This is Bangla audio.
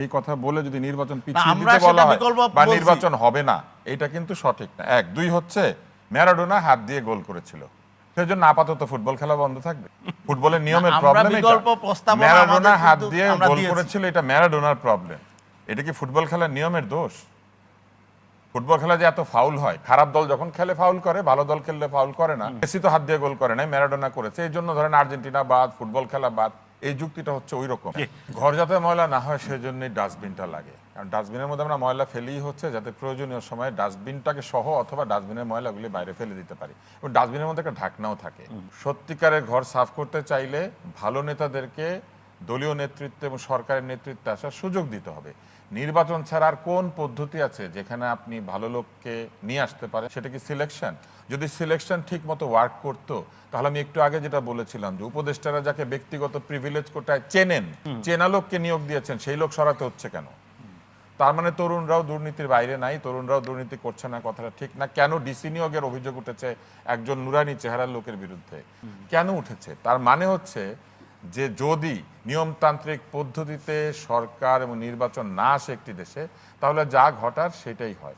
এই কথা বলে যদি নির্বাচন না, পিছিয়ে আমরা দিতে বলা সেটা হয় বিকল্প বা বলছি। নির্বাচন হবে না, এটা কিন্তু সঠিক না। এক, দুই হচ্ছে ম্যারাডোনা হাত দিয়ে গোল করেছিল, সেজন্য আপাতত ফুটবল খেলা বন্ধ থাকবে। ফুটবলের নিয়মের আমরা প্রবলেম এটা। বিকল্প প্রস্তাবনা ম্যারাডোনা আমাদের হাত কিন্তু দিয়ে আমরা গোল দিয়েছি। করেছিল, এটা ম্যারাডোনার প্রবলেম। এটা কি ফুটবল খেলার নিয়মের দোষ? ফুটবল খেলা যে এত ফাউল হয়, খারাপ দল যখন খেলে ফাউল করে, ভালো দল খেললে ফাউল করে না। মেসি তো হাত দিয়ে গোল করে নাই, ম্যারাডোনা করেছে। এই জন্য ধরেন আর্জেন্টিনা বাদ, ফুটবল খেলা বাদ, এই যুক্তিটা হচ্ছে ওই রকম। ঘর যাতে ময়লা না হয় সেজন্যই ডাস্টবিনটা লাগে। কারণ ডাস্টবিনের মধ্যে আমরা ময়লা ফেলেই হচ্ছে যাতে প্রয়োজনীয় সময় ডাস্টবিনটাকে সহ অথবা ডাস্টবিনের ময়লাগুলি বাইরে ফেলে দিতে পারি, এবং ডাস্টবিনের মধ্যে একটা ঢাকনাও থাকে। সত্যিকারের ঘর সাফ করতে চাইলে ভালো নেতাদেরকে দলীয় নেতৃত্ব এবং সরকারের নেতৃত্বে আসার সুযোগ দিতে হবে। নির্বাচন ছাড়া আর কোন পদ্ধতি আছে যেখানে আপনি ভালো লোককে নিয়ে আসতে পারেন? সেটা কি সিলেকশন? যদি সিলেকশন ঠিক মতো ওয়ার্ক করতো, তাহলে আমি একটু আগে যেটা বলেছিলাম যে উপদেষ্টারা যাকে ব্যক্তিগত প্রিভিলেজ কোটায় চেনেন, চেনা লোককে নিয়োগ দিয়েছেন, সেই লোক সরাতে হচ্ছে কেন? তার মানে তরুণরাও দুর্নীতির বাইরে নাই, তরুণরাও দুর্নীতি করছে না, কথাটা ঠিক না। কেন ডিসি নিয়োগের অভিযোগ উঠেছে একজন নুরানি চেহারার লোকের বিরুদ্ধে? কেন উঠেছে? তার মানে হচ্ছে যে যদি নিয়মতান্ত্রিক পদ্ধতিতে সরকার এবং নির্বাচন না আসে একটি দেশে, তাহলে যা ঘটার সেটাই হয়।